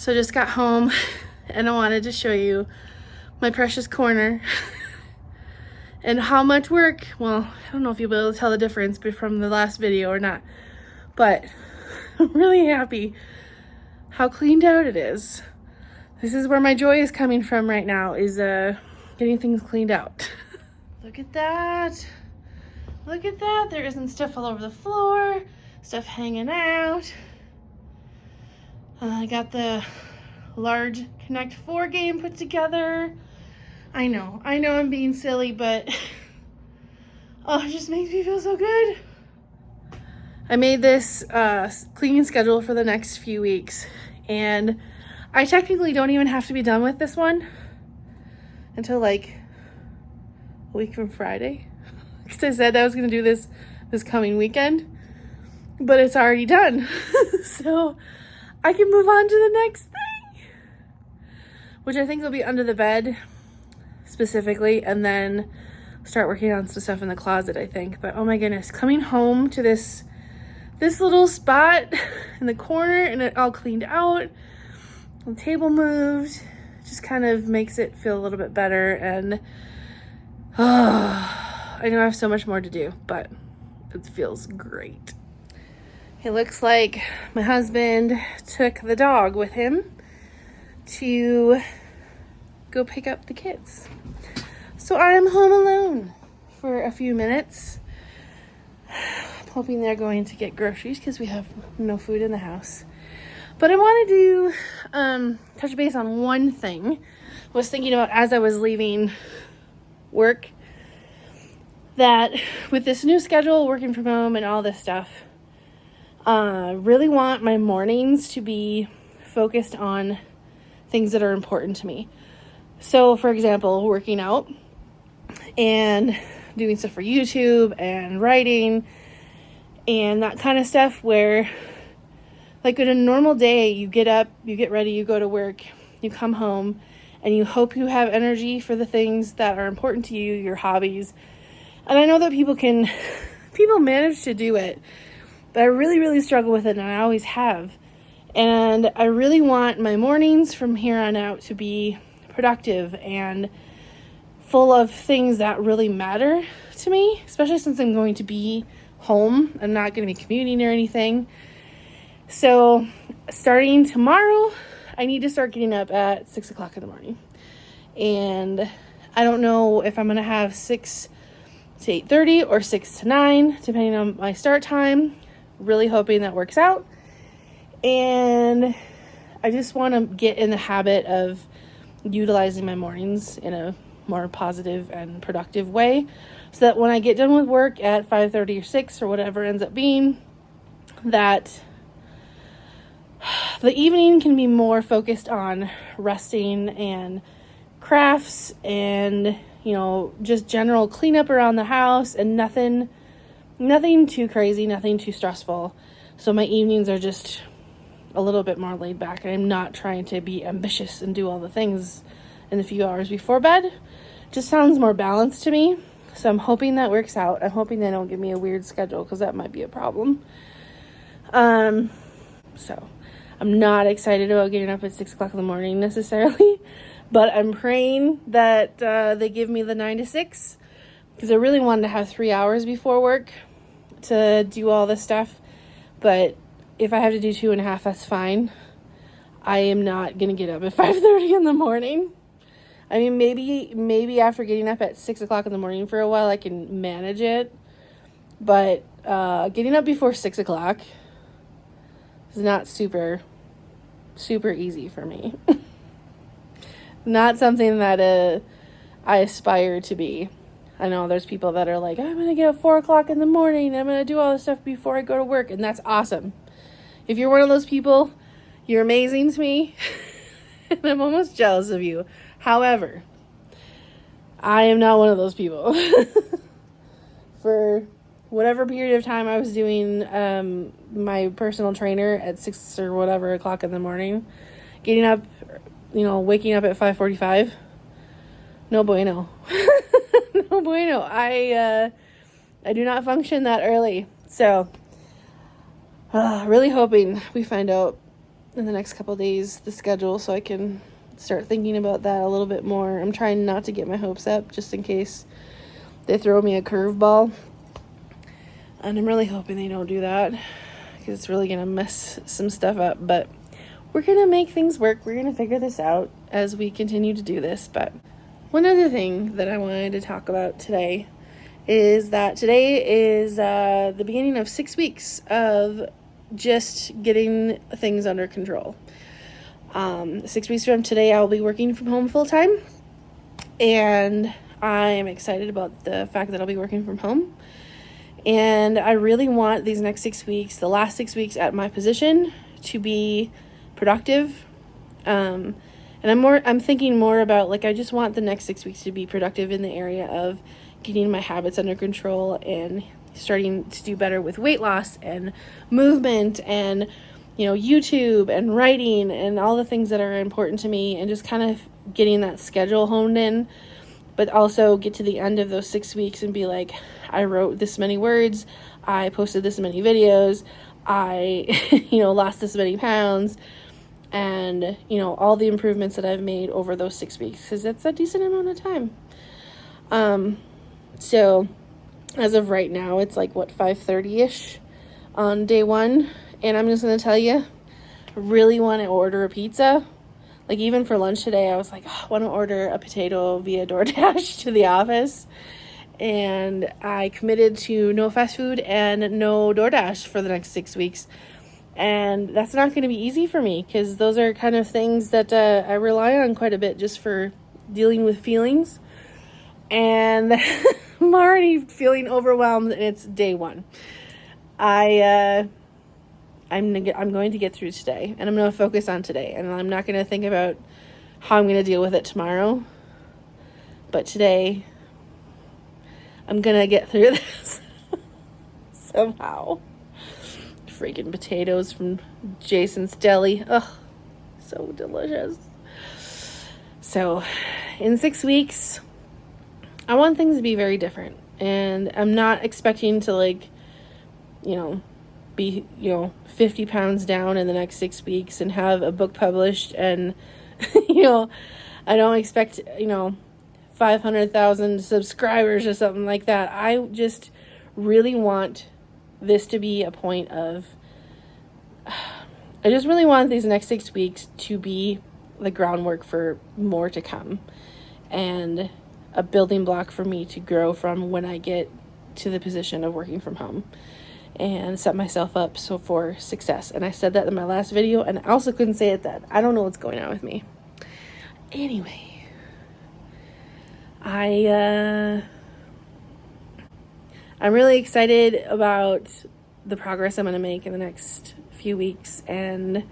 So I just got home and I wanted to show you my precious corner and how much work, well, I don't know if you'll be able to tell the difference from the last video or not, but I'm really happy how cleaned out it is. This is where my joy is coming from right now, is getting things cleaned out. Look at that. Look at that. There isn't stuff all over the floor, stuff hanging out. I got the large Connect 4 game put together. I know I'm being silly, but oh, it just makes me feel so good. I made this cleaning schedule for the next few weeks, and I technically don't even have to be done with this one until like a week from Friday, because I said I was going to do this coming weekend, but it's already done. So I can move on to the next thing, which I think will be under the bed specifically, and then start working on some stuff in the closet, I think. But oh my goodness, coming home to this little spot in the corner and it all cleaned out, the table moved, just kind of makes it feel a little bit better. And I know I have so much more to do, but it feels great. It looks like my husband took the dog with him to go pick up the kids. So I'm home alone for a few minutes. I'm hoping they're going to get groceries because we have no food in the house. But I wanted to touch base on one thing. I was thinking about as I was leaving work, that with this new schedule, working from home and all this stuff, really want my mornings to be focused on things that are important to me. So for example, working out and doing stuff for YouTube and writing and that kind of stuff, where like in a normal day, you get up, you get ready, you go to work, you come home, and you hope you have energy for the things that are important to you, your hobbies. And I know that people manage to do it, but I really, really struggle with it, and I always have. And I really want my mornings from here on out to be productive and full of things that really matter to me, especially since I'm going to be home. I'm not going to be commuting or anything. So starting tomorrow, I need to start getting up at 6 o'clock in the morning. And I don't know if I'm going to have 6 to 8:30 or 6 to 9, depending on my start time. Really hoping that works out. And I just want to get in the habit of utilizing my mornings in a more positive and productive way, so that when I get done with work at 5:30 or 6 or whatever ends up being, that the evening can be more focused on resting and crafts and, just general cleanup around the house, and nothing too crazy, nothing too stressful. So my evenings are just a little bit more laid back, and I'm not trying to be ambitious and do all the things in the few hours before bed. Just sounds more balanced to me. So I'm hoping that works out. I'm hoping they don't give me a weird schedule, because that might be a problem. So I'm not excited about getting up at 6 o'clock in the morning necessarily, but I'm praying that they give me the 9 to 6, because I really wanted to have 3 hours before work to do all this stuff. But if I have to do 2.5, that's fine. I am not going to get up at 5:30 in the morning. I mean, maybe after getting up at 6 o'clock in the morning for a while, I can manage it. But getting up before 6 o'clock is not super easy for me. Not something that I aspire to be. I know there's people that are like, I'm going to get up 4 o'clock in the morning, I'm going to do all this stuff before I go to work, and that's awesome. If you're one of those people, you're amazing to me, and I'm almost jealous of you. However, I am not one of those people. For whatever period of time I was doing my personal trainer at 6 or whatever o'clock in the morning, getting up, waking up at 5:45, no bueno. No bueno. I do not function that early. So really hoping we find out in the next couple of days, the schedule, so I can start thinking about that a little bit more. I'm trying not to get my hopes up just in case they throw me a curveball. And I'm really hoping they don't do that, because it's really going to mess some stuff up. But we're going to make things work. We're going to figure this out as we continue to do this. But one other thing that I wanted to talk about today is that today is the beginning of 6 weeks of just getting things under control. 6 weeks from today, I'll be working from home full time. And I'm excited about the fact that I'll be working from home. And I really want these next 6 weeks, the last 6 weeks at my position, to be productive. And I'm thinking more about, like, I just want the next 6 weeks to be productive in the area of getting my habits under control and starting to do better with weight loss and movement and, YouTube and writing and all the things that are important to me, and just kind of getting that schedule honed in. But also get to the end of those 6 weeks and be like, I wrote this many words, I posted this many videos, I, lost this many pounds, and, all the improvements that I've made over those 6 weeks, because it's a decent amount of time. So as of right now, it's like, 5:30-ish on day one, and I'm just going to tell you, I really want to order a pizza. Like, even for lunch today, I was like, I want to order a potato via DoorDash to the office. And I committed to no fast food and no DoorDash for the next 6 weeks. And that's not going to be easy for me, because those are kind of things that I rely on quite a bit just for dealing with feelings. And I'm already feeling overwhelmed, and it's day one. I'm going to get through today, and I'm going to focus on today, and I'm not going to think about how I'm going to deal with it tomorrow. But today, I'm going to get through this somehow. Freaking potatoes from Jason's Deli. Ugh, so delicious. So, in 6 weeks, I want things to be very different, and I'm not expecting to, be 50 pounds down in the next 6 weeks and have a book published, and I don't expect 500,000 subscribers or something like that. I just really want this to be a point of, I just really want these next 6 weeks to be the groundwork for more to come, and a building block for me to grow from when I get to the position of working from home, and set myself up for success. And I said that in my last video, and I also couldn't say it then. I don't know what's going on with me. Anyway, I'm really excited about the progress I'm going to make in the next few weeks, and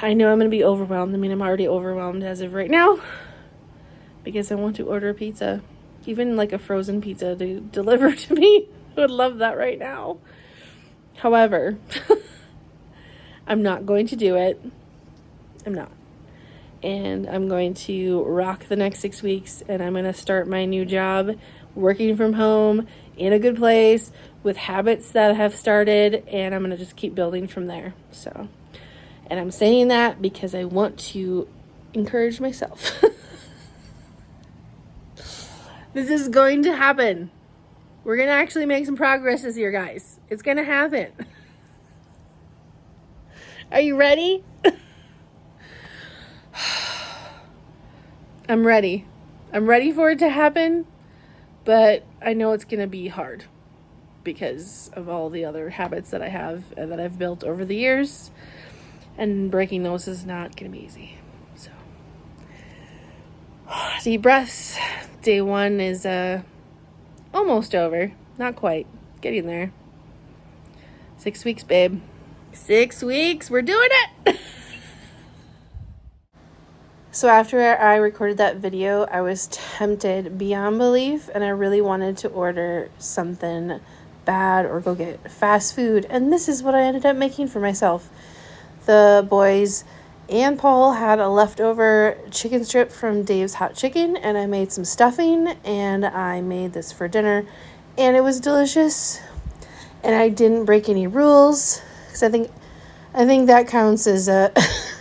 I know I'm going to be overwhelmed. I mean, I'm already overwhelmed as of right now, because I want to order a pizza, even like a frozen pizza to deliver to me. I would love that right now. However, I'm not going to do it. I'm not. And I'm going to rock the next 6 weeks, and I'm going to start my new job working from home in a good place with habits that I have started, and I'm going to just keep building from there. So, and I'm saying that because I want to encourage myself. This is going to happen. We're going to actually make some progress this year, guys. It's going to happen. Are you ready? I'm ready. I'm ready for it to happen, but I know it's going to be hard because of all the other habits that I have and that I've built over the years, and breaking those is not going to be easy. So, deep breaths. Day one is almost over. Not quite. Getting there. 6 weeks, babe. 6 weeks. We're doing it. So after I recorded that video, I was tempted beyond belief, and I really wanted to order something bad or go get fast food. And this is what I ended up making for myself. The boys and Paul had a leftover chicken strip from Dave's Hot Chicken, and I made some stuffing, and I made this for dinner, and it was delicious. And I didn't break any rules, because I think I think that counts as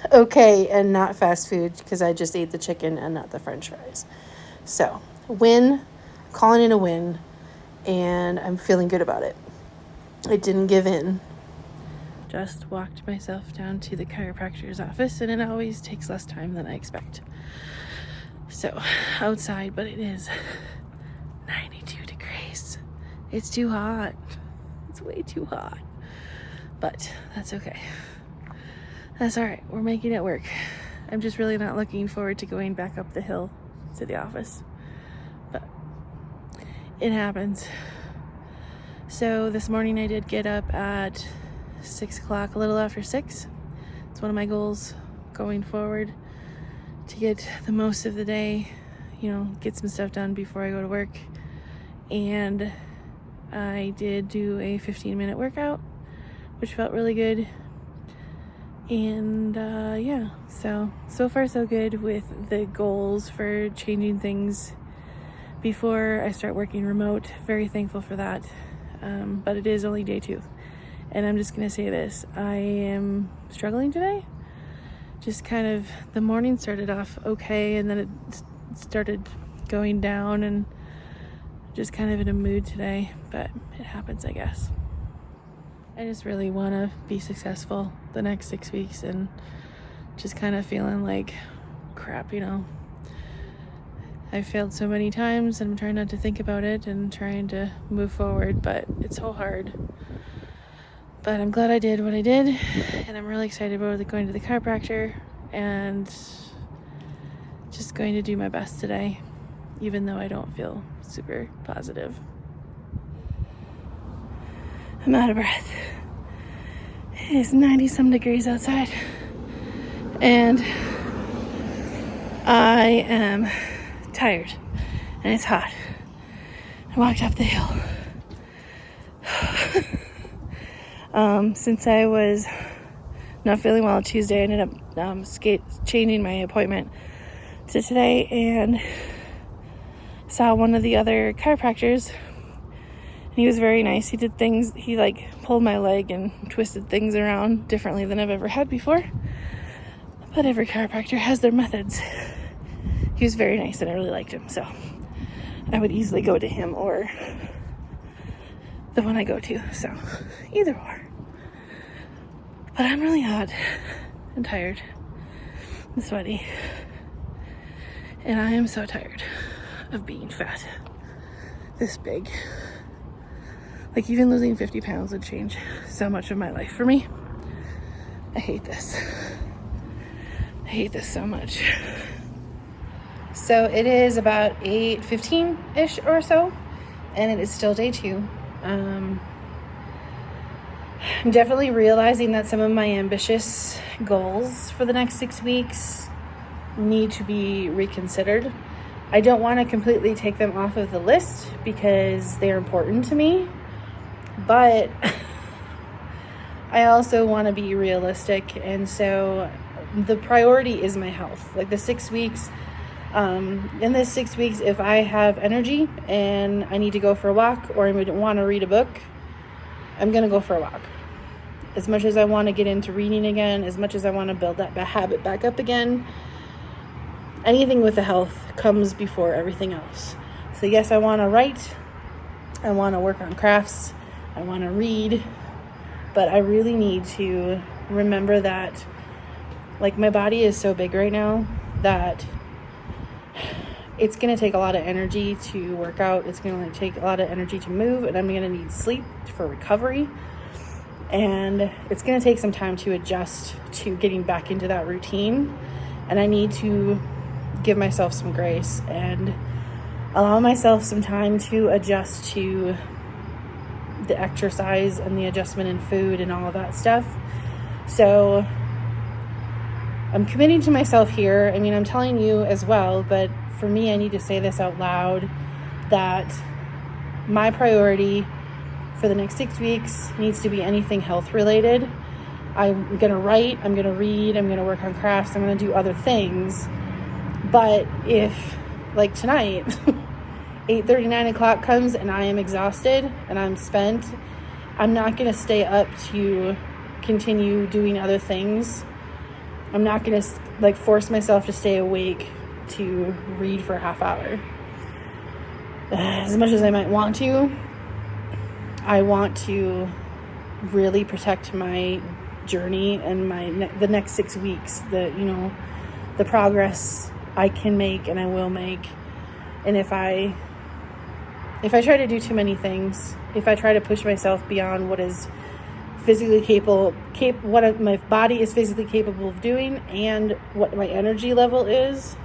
okay and not fast food because I just ate the chicken and not the french fries. So, win, calling it a win, and I'm feeling good about it. I didn't give in. Just walked myself down to the chiropractor's office, and it always takes less time than I expect. So, outside, but it is 92 degrees. It's too hot. It's way too hot. But that's okay. That's all right. We're making it work. I'm just really not looking forward to going back up the hill to the office. But it happens. So this morning I did get up at 6 o'clock, a little after 6. It's one of my goals going forward, to get the most of the day, get some stuff done before I go to work. And I did do a 15-minute workout, which felt really good. And yeah, so far so good with the goals for changing things before I start working remote. Very thankful for that. But it is only day 2. And I'm just going to say this. I am struggling today. Just kind of, the morning started off okay, and then it started going down, and just kind of in a mood today. But it happens, I guess. I just really want to be successful the next 6 weeks, and just kind of feeling like crap, I've failed so many times, and I'm trying not to think about it and trying to move forward, but it's so hard. But I'm glad I did what I did, and I'm really excited about going to the chiropractor and just going to do my best today, even though I don't feel super positive. I'm out of breath. It is 90-some degrees outside, and I am tired, and it's hot. I walked up the hill. Since I was not feeling well on Tuesday, I ended up changing my appointment to today, and saw one of the other chiropractors. He was very nice. He did things, he pulled my leg and twisted things around differently than I've ever had before. But every chiropractor has their methods. He was very nice, and I really liked him. So I would easily go to him or the one I go to. So either or. But I'm really hot and tired and sweaty. And I am so tired of being fat. This big. Even losing 50 pounds would change so much of my life for me. I hate this. I hate this so much. So it is about 8:15-ish or so, and it is still day 2. I'm definitely realizing that some of my ambitious goals for the next 6 weeks need to be reconsidered. I don't want to completely take them off of the list because they're important to me. But I also want to be realistic, and so the priority is my health. The 6 weeks, in this 6 weeks, if I have energy and I need to go for a walk, or I want to read a book, I'm going to go for a walk. As much as I want to get into reading again, as much as I want to build that habit back up again, anything with the health comes before everything else. So yes, I want to write, I want to work on crafts, I want to read, but I really need to remember that, my body is so big right now that it's going to take a lot of energy to work out. It's going to take a lot of energy to move, and I'm going to need sleep for recovery. And it's going to take some time to adjust to getting back into that routine. And I need to give myself some grace and allow myself some time to adjust to the exercise and the adjustment in food and all of that stuff. So I'm committing to myself here. I'm telling you as well, but for me, I need to say this out loud, that my priority for the next 6 weeks needs to be anything health related. I'm going to write, I'm going to read, I'm going to work on crafts, I'm going to do other things. But if, tonight, 8:30, 9 o'clock comes and I am exhausted and I'm spent, I'm not going to stay up to continue doing other things. I'm not going to like force myself to stay awake to read for a half hour. As much as I might want to, I want to really protect my journey and the next 6 weeks, the progress I can make and I will make. And if I try to do too many things, if I try to push myself beyond what is physically what my body is physically capable of doing and what my energy level is,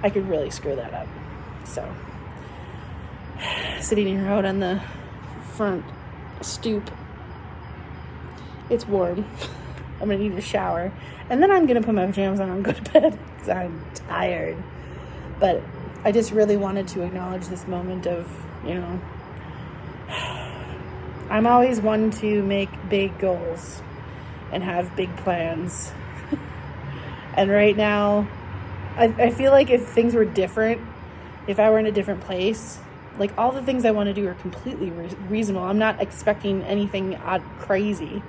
I could really screw that up. So, sitting here out on the front stoop, it's warm. I'm gonna need a shower, and then I'm gonna put my pajamas on and go to bed because I'm tired. But I just really wanted to acknowledge this moment of, I'm always one to make big goals and have big plans. And right now, I feel like if things were different, if I were in a different place, like all the things I want to do are completely reasonable. I'm not expecting anything odd, crazy,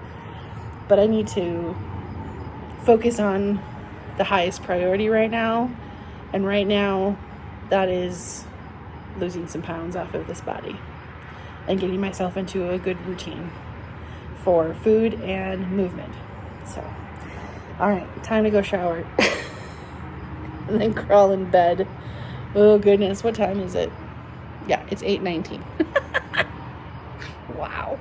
but I need to focus on the highest priority right now. And right now, that is losing some pounds off of this body and getting myself into a good routine for food and movement. So, all right, time to go shower and then crawl in bed. Oh goodness, what time is it? Yeah, it's 8:19. Wow.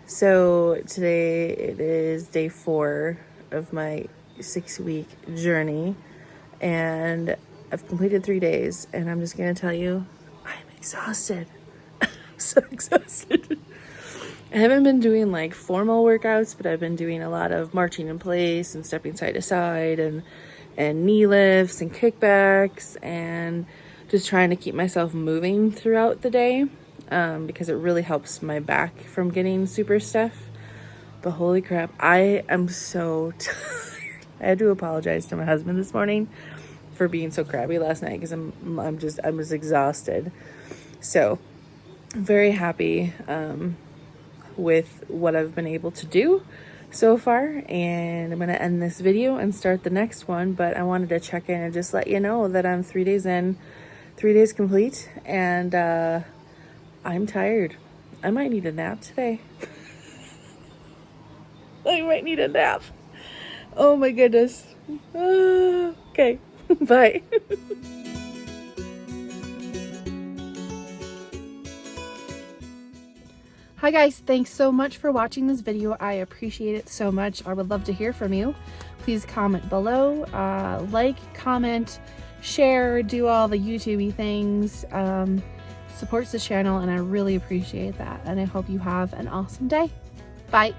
So today it is day 4 of my 6-week journey, and I've completed 3 days, and I'm just going to tell you, I'm exhausted. I'm so exhausted. I haven't been doing like formal workouts, but I've been doing a lot of marching in place and stepping side to side and knee lifts and kickbacks and just trying to keep myself moving throughout the day because it really helps my back from getting super stiff. But holy crap, I am so tired. I had to apologize to my husband this morning for being so crabby last night because I was exhausted. So I'm very happy with what I've been able to do so far, and I'm going to end this video and start the next one. But I wanted to check in and just let you know that I'm 3 days in, 3 days complete, and I'm tired. I might need a nap today. I might need a nap. Oh my goodness. Okay, bye. Hi guys, thanks so much for watching this video. I appreciate it so much. I would love to hear from you. Please comment below, like, comment, share, do all the YouTube-y things. Supports the channel, and I really appreciate that. And I hope you have an awesome day. Bye.